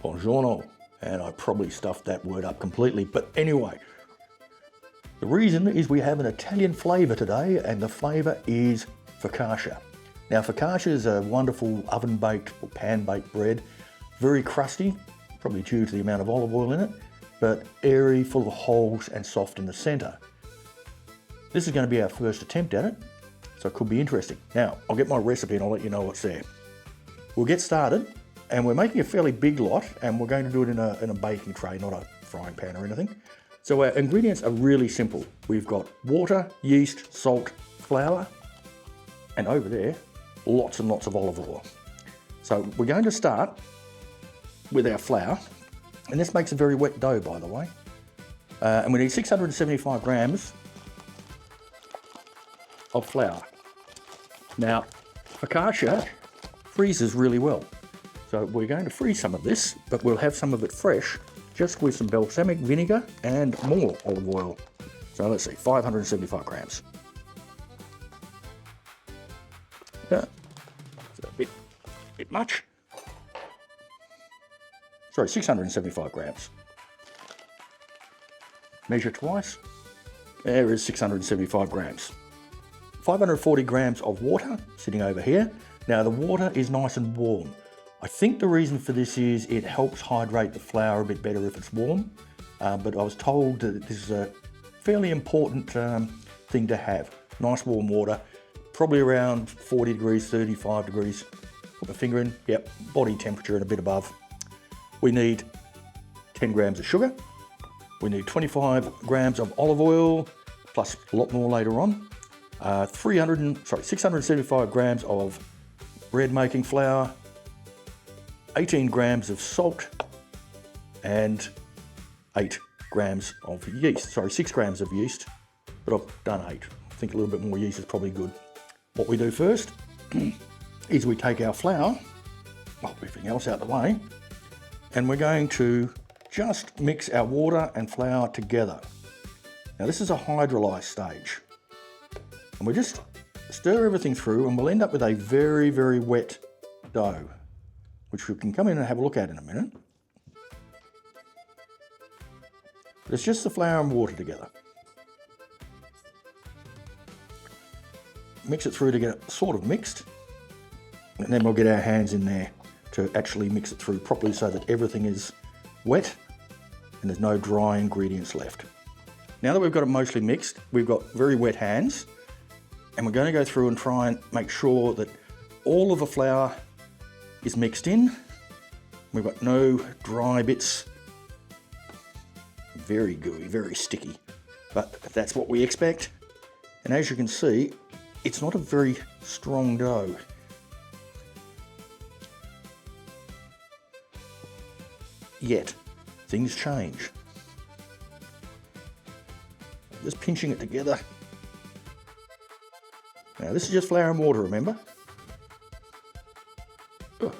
Buongiorno. And I probably stuffed that word up completely. But anyway, the reason is we have an Italian flavour today, and the flavour is focaccia. Now, focaccia is a wonderful oven-baked or pan-baked bread, very crusty, probably due to the amount of olive oil in it, but airy, full of holes and soft in the centre. This is going to be our first attempt at it, so it could be interesting. Now, I'll get my recipe and I'll let you know what's there. We'll get started, and we're making a fairly big lot, and we're going to do it in a baking tray, not a frying pan or anything. So our ingredients are really simple. We've got water, yeast, salt, flour, and over there, lots and lots of olive oil. So we're going to start with our flour, and this makes a very wet dough, by the way. And we need 675 grams of flour. Now, focaccia freezes really well. So we're going to freeze some of this, but we'll have some of it fresh, just with some balsamic vinegar and more olive oil. So let's see, 575 grams. Yeah, it's a bit much. Sorry, 675 grams. Measure twice. There is 675 grams. 540 grams of water sitting over here. Now the water is nice and warm. I think the reason for this is it helps hydrate the flour a bit better if it's warm. But I was told that this is a fairly important thing to have. Nice warm water. Probably around 40 degrees, 35 degrees. Put my finger in, yep, body temperature and a bit above. We need 10 grams of sugar. We need 25 grams of olive oil, plus a lot more later on. 675 grams of bread making flour, 18 grams of salt, and 8 grams of yeast. Sorry, 6 grams of yeast, but I've done 8. I think a little bit more yeast is probably good. What we do first is we take our flour, everything else out of the way, and we're going to just mix our water and flour together. Now this is a hydrolyzed stage. And we just stir everything through, and we'll end up with a very, very wet dough, which we can come in and have a look at in a minute. But it's just the flour and water together. Mix it through to get it sort of mixed, and then we'll get our hands in there to actually mix it through properly so that everything is wet and there's no dry ingredients left. Now that we've got it mostly mixed, we've got very wet hands, and we're going to go through and try and make sure that all of the flour is mixed in. We've got no dry bits. Very gooey, very sticky, but that's what we expect. And as you can see, it's not a very strong dough. Yet, things change. Just pinching it together. Now this is just flour and water, remember? Ugh.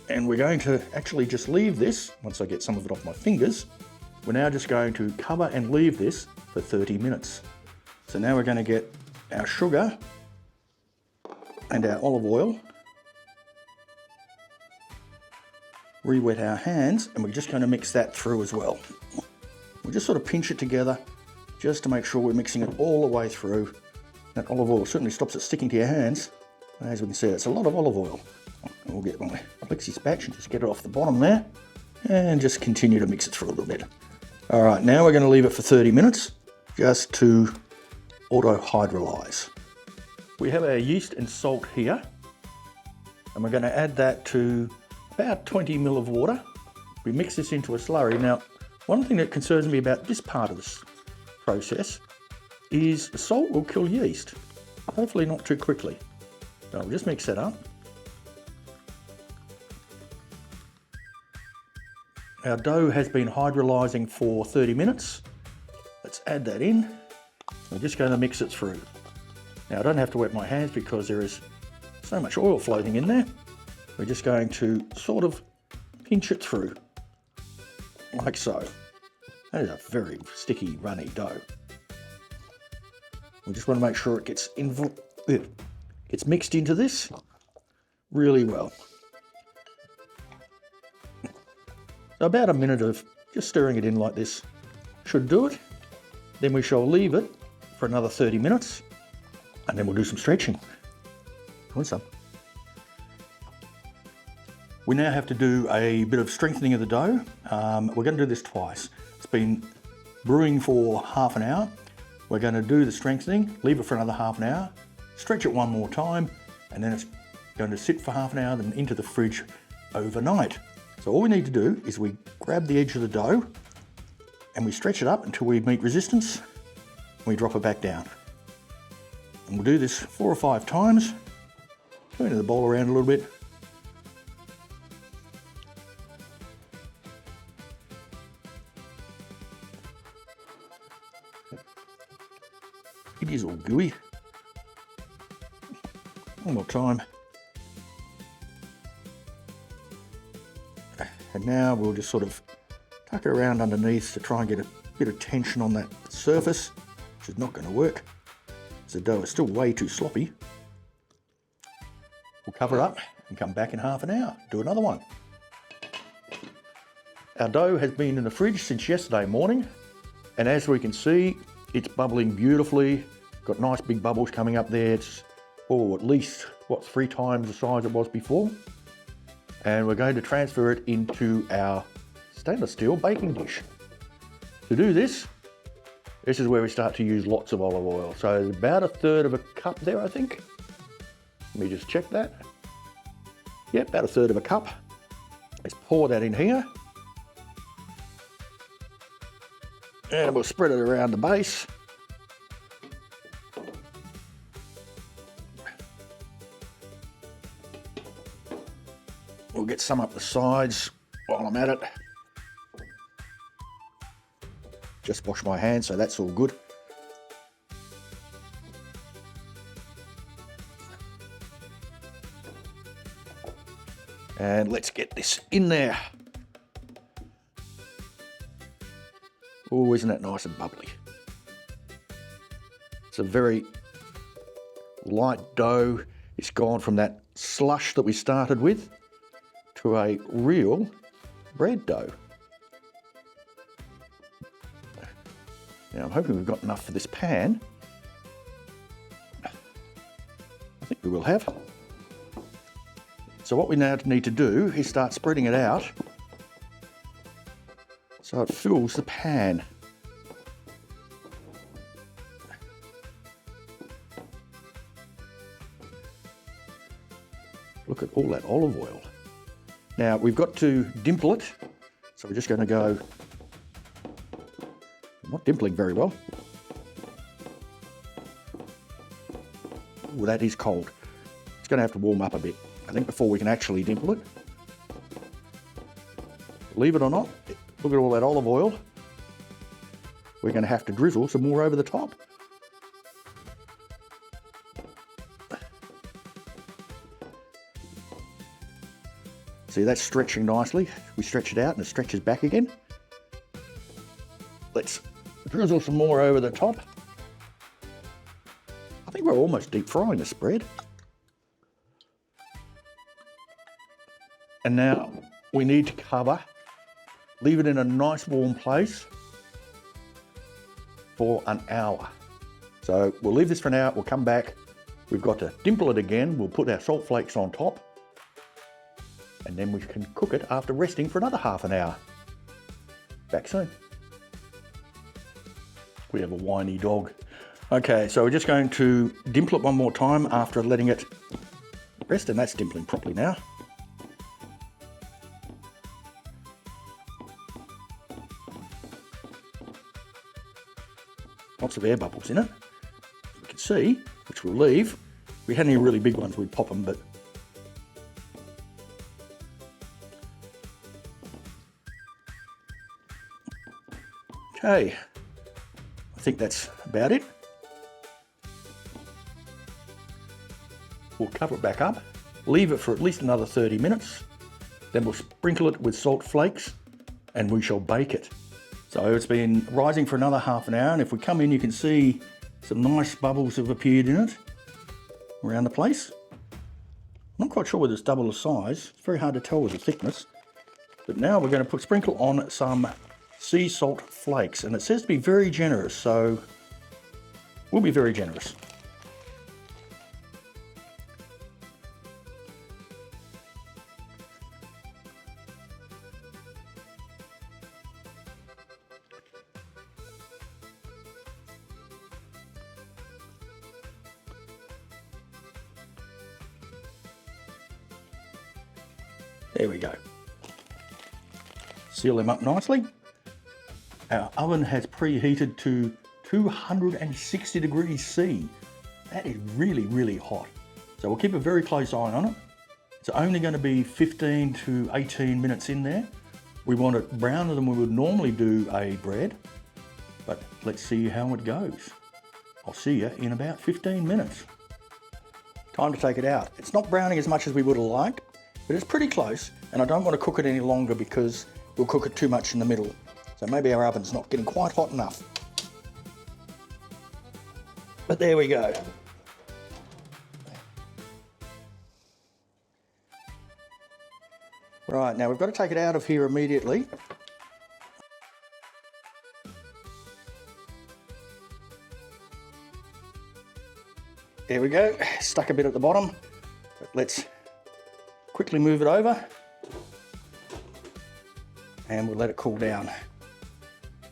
And we're going to actually just leave this, once I get some of it off my fingers, we're now just going to cover and leave this for 30 minutes. So now we're going to get our sugar and our olive oil, re-wet our hands, and we're just going to mix that through as well. We just sort of pinch it together just to make sure we're mixing it all the way through. That olive oil certainly stops it sticking to your hands. As we can see, it's a lot of olive oil. We'll get my plexi spatch and just get it off the bottom there, and just continue to mix it through a little bit. All right, now we're going to leave it for 30 minutes just to auto-hydrolyze. We have our yeast and salt here, and we're going to add that to about 20 ml of water. We mix this into a slurry. Now, one thing that concerns me about this part of this process is the salt will kill yeast. Hopefully not too quickly. So I'll just mix that up. Our dough has been hydrolyzing for 30 minutes. Let's add that in. We're just going to mix it through. Now I don't have to wet my hands because there is so much oil floating in there. We're just going to sort of pinch it through, like so. That is a very sticky, runny dough. We just want to make sure it gets mixed into this. really well. So about a minute of just stirring it in like this should do it. Then we shall leave it for another 30 minutes and then we'll do some stretching. Want some? We now have to do a bit of strengthening of the dough. We're going to do this twice. It's been brewing for half an hour. We're going to do the strengthening, leave it for another half an hour, stretch it one more time, and then it's going to sit for half an hour, then into the fridge overnight. So all we need to do is we grab the edge of the dough and we stretch it up until we meet resistance, and we drop it back down. And we'll do this 4 or 5 times, turning the bowl around a little bit. It is all gooey. One more time. And now we'll just sort of tuck it around underneath to try and get a bit of tension on that surface, which is not going to work. The dough is still way too sloppy. We'll cover it up and come back in half an hour, do another one. Our dough has been in the fridge since yesterday morning, and as we can see, it's bubbling beautifully. Got nice big bubbles coming up there. It's, at least, 3 times the size it was before. And we're going to transfer it into our stainless steel baking dish. To do this, this is where we start to use lots of olive oil. So there's about 1/3 of a cup there, I think. Let me just check that. Yep, about 1/3 of a cup. Let's pour that in here. And we'll spread it around the base. We'll get some up the sides while I'm at it. Just wash my hands, so that's all good. And let's get this in there. Oh, isn't that nice and bubbly? It's a very light dough. It's gone from that slush that we started with to a real bread dough. Now I'm hoping we've got enough for this pan. I think we will have. So what we now need to do is start spreading it out so it fills the pan. Look at all that olive oil. Now we've got to dimple it, so we're just going to go, not dimpling very well. Oh, that is cold. It's going to have to warm up a bit, I think, before we can actually dimple it. Believe it or not, look at all that olive oil. We're going to have to drizzle some more over the top. See, that's stretching nicely. We stretch it out and it stretches back again. Let's drizzle some more over the top. I think we're almost deep frying the spread. And now we need to cover, leave it in a nice warm place for an hour. So we'll leave this for an hour, we'll come back. We've got to dimple it again. We'll put our salt flakes on top. And then we can cook it after resting for another half an hour. Back soon. We have a whiny dog. Okay, so we're just going to dimple it one more time after letting it rest, and that's dimpling properly now. Lots of air bubbles in it. You can see, which we'll leave. If we had any really big ones, we'd pop them, but okay, I think that's about it. We'll cover it back up, leave it for at least another 30 minutes, then we'll sprinkle it with salt flakes and we shall bake it. So it's been rising for another half an hour, and if we come in you can see some nice bubbles have appeared in it around the place. I'm not quite sure whether it's double the size. It's very hard to tell with the thickness. But now we're going to sprinkle on some sea salt flakes, and it says to be very generous, so we'll be very generous. There we go. Seal them up nicely. Our oven has preheated to 260 degrees C. That is really, really hot. So we'll keep a very close eye on it. It's only going to be 15 to 18 minutes in there. We want it browner than we would normally do a bread, but let's see how it goes. I'll see you in about 15 minutes. Time to take it out. It's not browning as much as we would have liked, but it's pretty close, and I don't want to cook it any longer because we'll cook it too much in the middle. So maybe our oven's not getting quite hot enough. But there we go. Right, now we've got to take it out of here immediately. There we go, stuck a bit at the bottom. But let's quickly move it over and we'll let it cool down.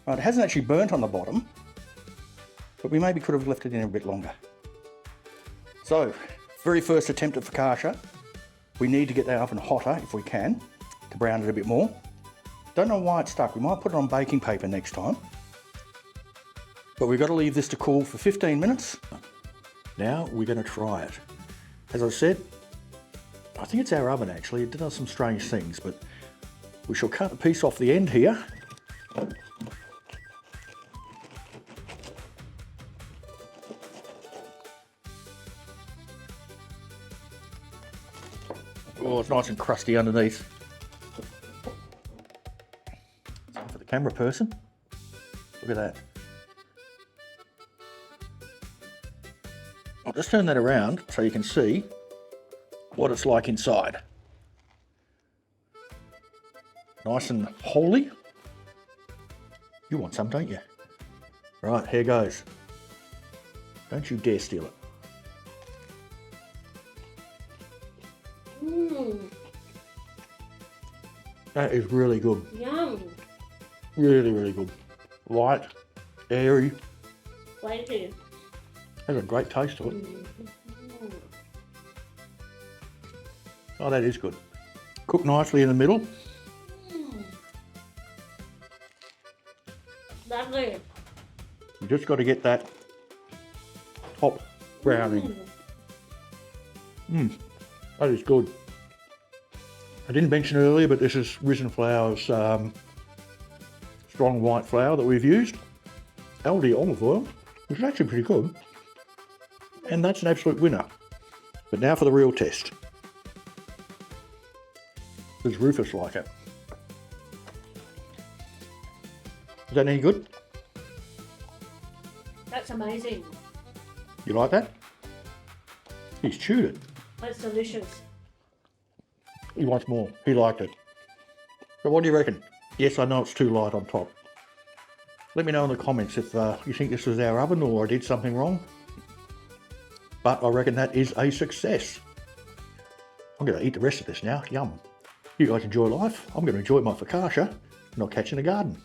Right, it hasn't actually burnt on the bottom, but we maybe could have left it in a bit longer. So, very first attempt at focaccia. We need to get the oven hotter if we can to brown it a bit more. Don't know why it's stuck. We might put it on baking paper next time. But we've got to leave this to cool for 15 minutes. Now we're going to try it. As I said, I think it's our oven actually. It does some strange things, but we shall cut a piece off the end here. Oh, it's nice and crusty underneath. For the camera person, look at that. I'll just turn that around so you can see what it's like inside. Nice and holy. You want some, don't you? Right, here goes. Don't you dare steal it. That is really good. Yum. Really, really good. Light, airy. Flaky. Has a great taste to it. Oh, that is good. Cooked nicely in the middle. Lovely. You just got to get that top browning. That is good. I didn't mention earlier, but this is Risen Flour's strong white flour that we've used. Aldi olive oil, which is actually pretty good. And that's an absolute winner. But now for the real test. Does Rufus like it? Is that any good? That's amazing. You like that? He's chewed it. That's delicious. He wants more. He liked it. So what do you reckon? Yes, I know it's too light on top. Let me know in the comments if you think this was our oven or I did something wrong. But I reckon that is a success. I'm going to eat the rest of this now. Yum. You guys enjoy life. I'm going to enjoy my focaccia and I'll catch you in the garden.